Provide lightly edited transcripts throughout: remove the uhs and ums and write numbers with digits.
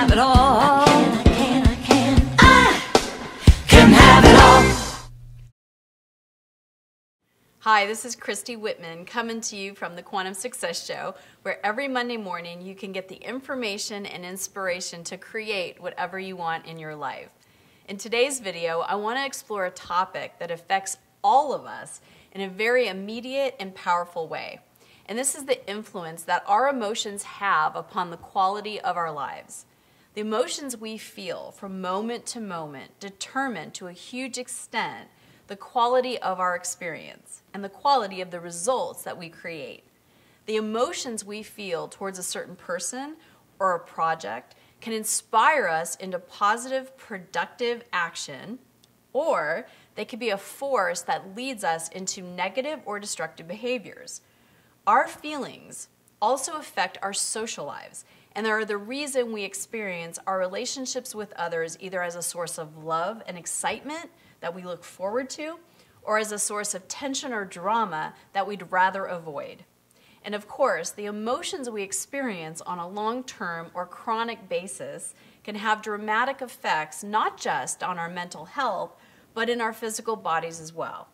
have it all. I can have it all. Hi, this is Christy Whitman coming to you from the Quantum Success Show, where every Monday morning you can get the information and inspiration to create whatever you want in your life. In today's video, I want to explore a topic that affects all of us in a very immediate and powerful way. And this is the influence that our emotions have upon the quality of our lives. The emotions we feel from moment to moment determine to a huge extent the quality of our experience and the quality of the results that we create. The emotions we feel towards a certain person or a project can inspire us into positive, productive action, or they can be a force that leads us into negative or destructive behaviors. Our feelings also affect our social lives, and they are the reason we experience our relationships with others either as a source of love and excitement that we look forward to, or as a source of tension or drama that we'd rather avoid. And of course, the emotions we experience on a long-term or chronic basis can have dramatic effects not just on our mental health, but in our physical bodies as well.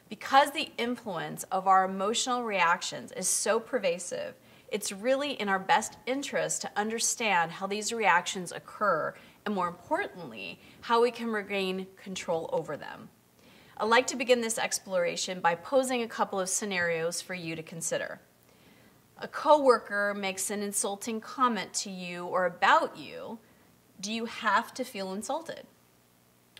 Because the influence of our emotional reactions is so pervasive, it's really in our best interest to understand how these reactions occur and, more importantly, how we can regain control over them. I'd like to begin this exploration by posing a couple of scenarios for you to consider. A coworker makes an insulting comment to you or about you. Do you have to feel insulted?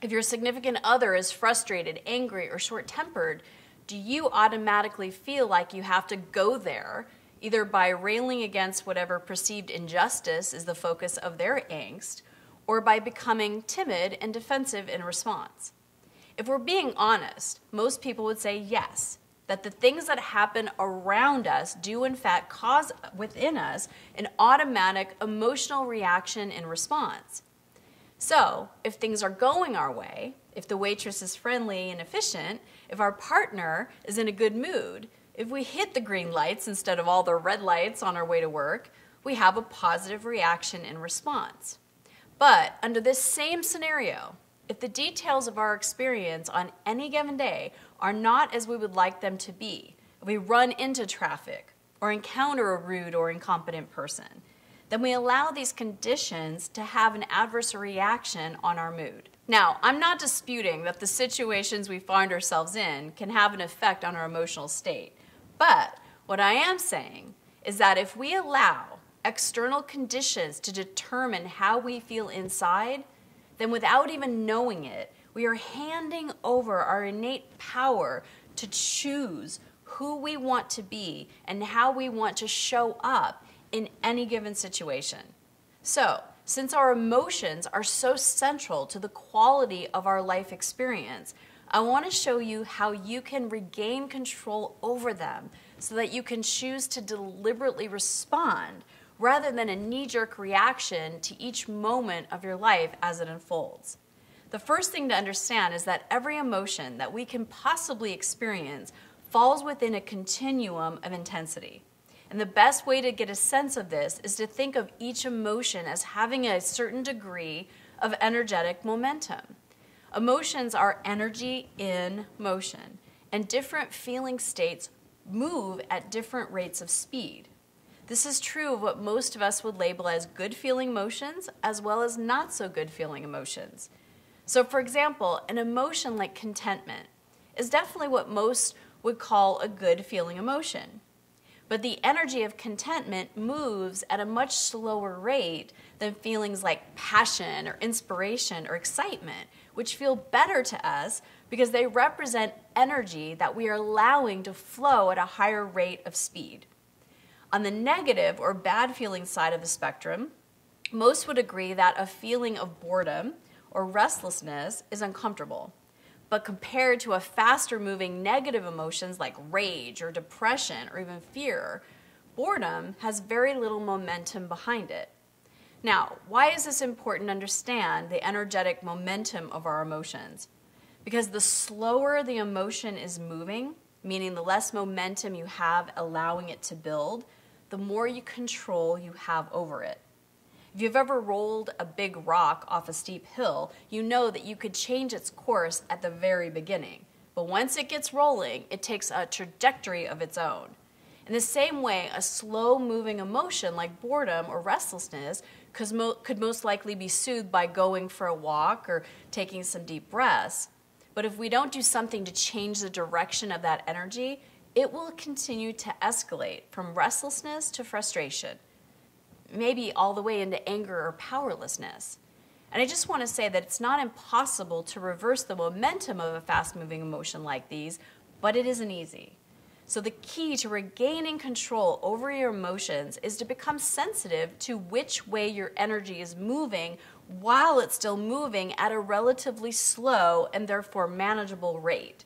If your significant other is frustrated, angry, or short-tempered, do you automatically feel like you have to go there, either by railing against whatever perceived injustice is the focus of their angst, or by becoming timid and defensive in response? If we're being honest, most people would say yes, that the things that happen around us do in fact cause within us an automatic emotional reaction and response. So, if things are going our way, if the waitress is friendly and efficient, if our partner is in a good mood, if we hit the green lights instead of all the red lights on our way to work, we have a positive reaction and response. But under this same scenario, if the details of our experience on any given day are not as we would like them to be, if we run into traffic or encounter a rude or incompetent person, then we allow these conditions to have an adverse reaction on our mood. Now, I'm not disputing that the situations we find ourselves in can have an effect on our emotional state, but what I am saying is that if we allow external conditions to determine how we feel inside, then without even knowing it, we are handing over our innate power to choose who we want to be and how we want to show up in any given situation. So, since our emotions are so central to the quality of our life experience, I want to show you how you can regain control over them so that you can choose to deliberately respond rather than a knee-jerk reaction to each moment of your life as it unfolds. The first thing to understand is that every emotion that we can possibly experience falls within a continuum of intensity. And the best way to get a sense of this is to think of each emotion as having a certain degree of energetic momentum. Emotions are energy in motion, and different feeling states move at different rates of speed. This is true of what most of us would label as good feeling emotions as well as not so good feeling emotions. So for example, an emotion like contentment is definitely what most would call a good feeling emotion. But the energy of contentment moves at a much slower rate than feelings like passion or inspiration or excitement, which feel better to us because they represent energy that we are allowing to flow at a higher rate of speed. On the negative or bad feeling side of the spectrum, most would agree that a feeling of boredom or restlessness is uncomfortable. But compared to a faster moving negative emotions like rage or depression or even fear, boredom has very little momentum behind it. Now, why is this important to understand the energetic momentum of our emotions? Because the slower the emotion is moving, meaning the less momentum you have allowing it to build, the more control you have over it. If you've ever rolled a big rock off a steep hill, you know that you could change its course at the very beginning. But once it gets rolling, it takes a trajectory of its own. In the same way, a slow-moving emotion like boredom or restlessness could most likely be soothed by going for a walk or taking some deep breaths. But if we don't do something to change the direction of that energy, it will continue to escalate from restlessness to frustration, maybe all the way into anger or powerlessness. And I just want to say that it's not impossible to reverse the momentum of a fast-moving emotion like these, but it isn't easy. So the key to regaining control over your emotions is to become sensitive to which way your energy is moving while it's still moving at a relatively slow and therefore manageable rate.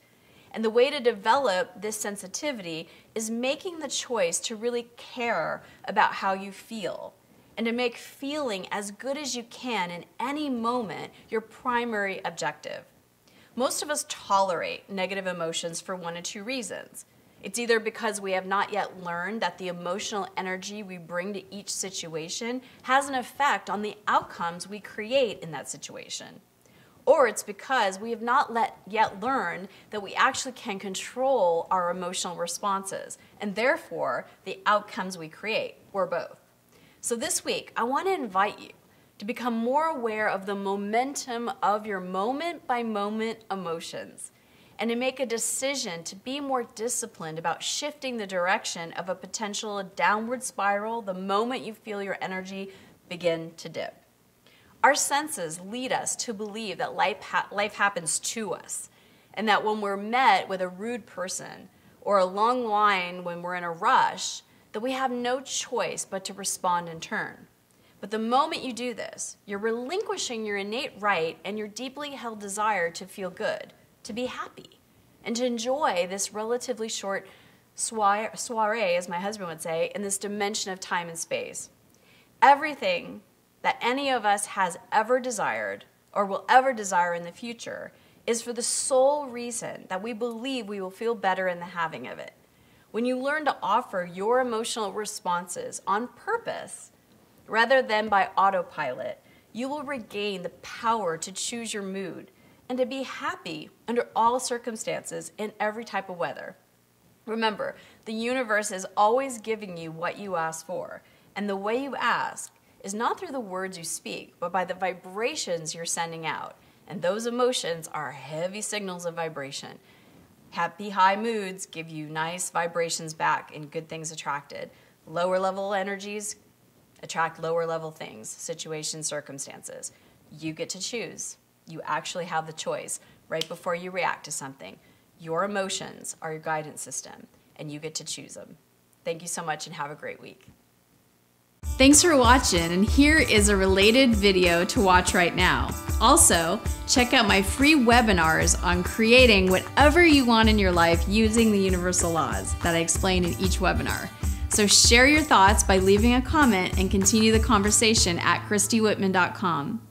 And the way to develop this sensitivity is making the choice to really care about how you feel and to make feeling as good as you can in any moment your primary objective. Most of us tolerate negative emotions for one of two reasons. It's either because we have not yet learned that the emotional energy we bring to each situation has an effect on the outcomes we create in that situation. Or it's because we have not yet learned that we actually can control our emotional responses and therefore the outcomes we create, or both. So this week, I want to invite you to become more aware of the momentum of your moment-by-moment emotions and to make a decision to be more disciplined about shifting the direction of a potential downward spiral the moment you feel your energy begin to dip. Our senses lead us to believe that life happens to us, and that when we're met with a rude person or a long line when we're in a rush, that we have no choice but to respond in turn. But the moment you do this, you're relinquishing your innate right and your deeply held desire to feel good, to be happy, and to enjoy this relatively short soiree, as my husband would say, in this dimension of time and space. Everything that any of us has ever desired or will ever desire in the future is for the sole reason that we believe we will feel better in the having of it. When you learn to offer your emotional responses on purpose rather than by autopilot, you will regain the power to choose your mood and to be happy under all circumstances in every type of weather. Remember, the universe is always giving you what you ask for, and the way you ask is not through the words you speak, but by the vibrations you're sending out. And those emotions are heavy signals of vibration. Happy high moods give you nice vibrations back and good things attracted. Lower level energies attract lower level things, situations, circumstances. You get to choose. You actually have the choice right before you react to something. Your emotions are your guidance system, and you get to choose them. Thank you so much, and have a great week. Thanks for watching, and here is a related video to watch right now. Also, check out my free webinars on creating whatever you want in your life using the universal laws that I explain in each webinar. So share your thoughts by leaving a comment and continue the conversation at ChristyWhitman.com.